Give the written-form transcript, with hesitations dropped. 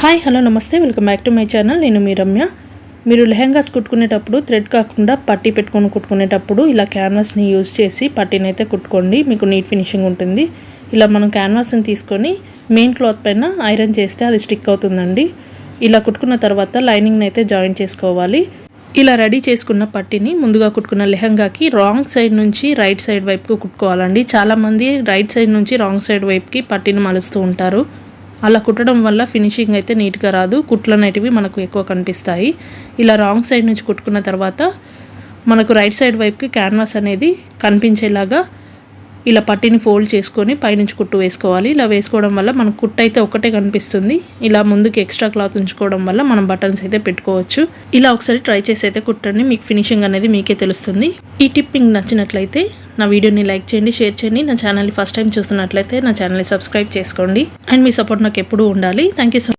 Hi hello నమస్తే welcome back to my channel. నేను మీ రమ్య. మీరు లెహంగాస్ కుట్టుకునేటప్పుడు థ్రెడ్ కాకుండా పట్టీ పెట్టుకొని కుట్టుకునేటప్పుడు ఇలా క్యాన్వాస్ని యూజ్ చేసి పట్టీని అయితే కుట్టుకోండి, మీకు నీట్ ఫినిషింగ్ ఉంటుంది. ఇలా మనం క్యాన్వాస్ని తీసుకొని మెయిన్ క్లాత్ పైన ఐరన్ చేస్తే అది స్టిక్ అవుతుందండి. ఇలా కుట్టుకున్న తర్వాత లైనింగ్ని అయితే జాయిన్ చేసుకోవాలి. ఇలా రెడీ చేసుకున్న పట్టీని ముందుగా కుట్టుకున్న లెహంగాకి రాంగ్ సైడ్ నుంచి రైట్ సైడ్ వైపుకు కుట్టుకోవాలండి. చాలామంది రైట్ సైడ్ నుంచి రాంగ్ సైడ్ వైపుకి పట్టీని మలుస్తూ ఉంటారు. అలా కుట్టడం వల్ల ఫినిషింగ్ అయితే నీట్గా రాదు, కుట్లు అనేటివి మనకు ఎక్కువ కనిపిస్తాయి. ఇలా రాంగ్ సైడ్ నుంచి కుట్టుకున్న తర్వాత మనకు రైట్ సైడ్ వైపుకి క్యాన్వాస్ అనేది కనిపించేలాగా ఇలా పట్టీని ఫోల్డ్ చేసుకొని పైనుంచి కుట్టు వేసుకోవాలి. ఇలా వేసుకోవడం వల్ల మనకు కుట్టు అయితే ఒక్కటే కనిపిస్తుంది. ఇలా ముందుకు ఎక్స్ట్రా క్లాత్ ఉంచుకోవడం వల్ల మనం బటన్స్ అయితే పెట్టుకోవచ్చు. ఇలా ఒకసారి ట్రై చేసి అయితే కుట్టండి, మీకు ఫినిషింగ్ అనేది మీకే తెలుస్తుంది. ఈ టిప్ మీకు నచ్చినట్లయితే నా వీడియోని లైక్ చేయండి, షేర్ చేయండి. నా ఛానల్ని ఫస్ట్ టైం చూస్తున్నట్లయితే నా ఛానల్ని సబ్స్క్రైబ్ చేసుకోండి. అండ్ మీ సపోర్ట్ నాకు ఎప్పుడూ ఉండాలి. Thank you so much.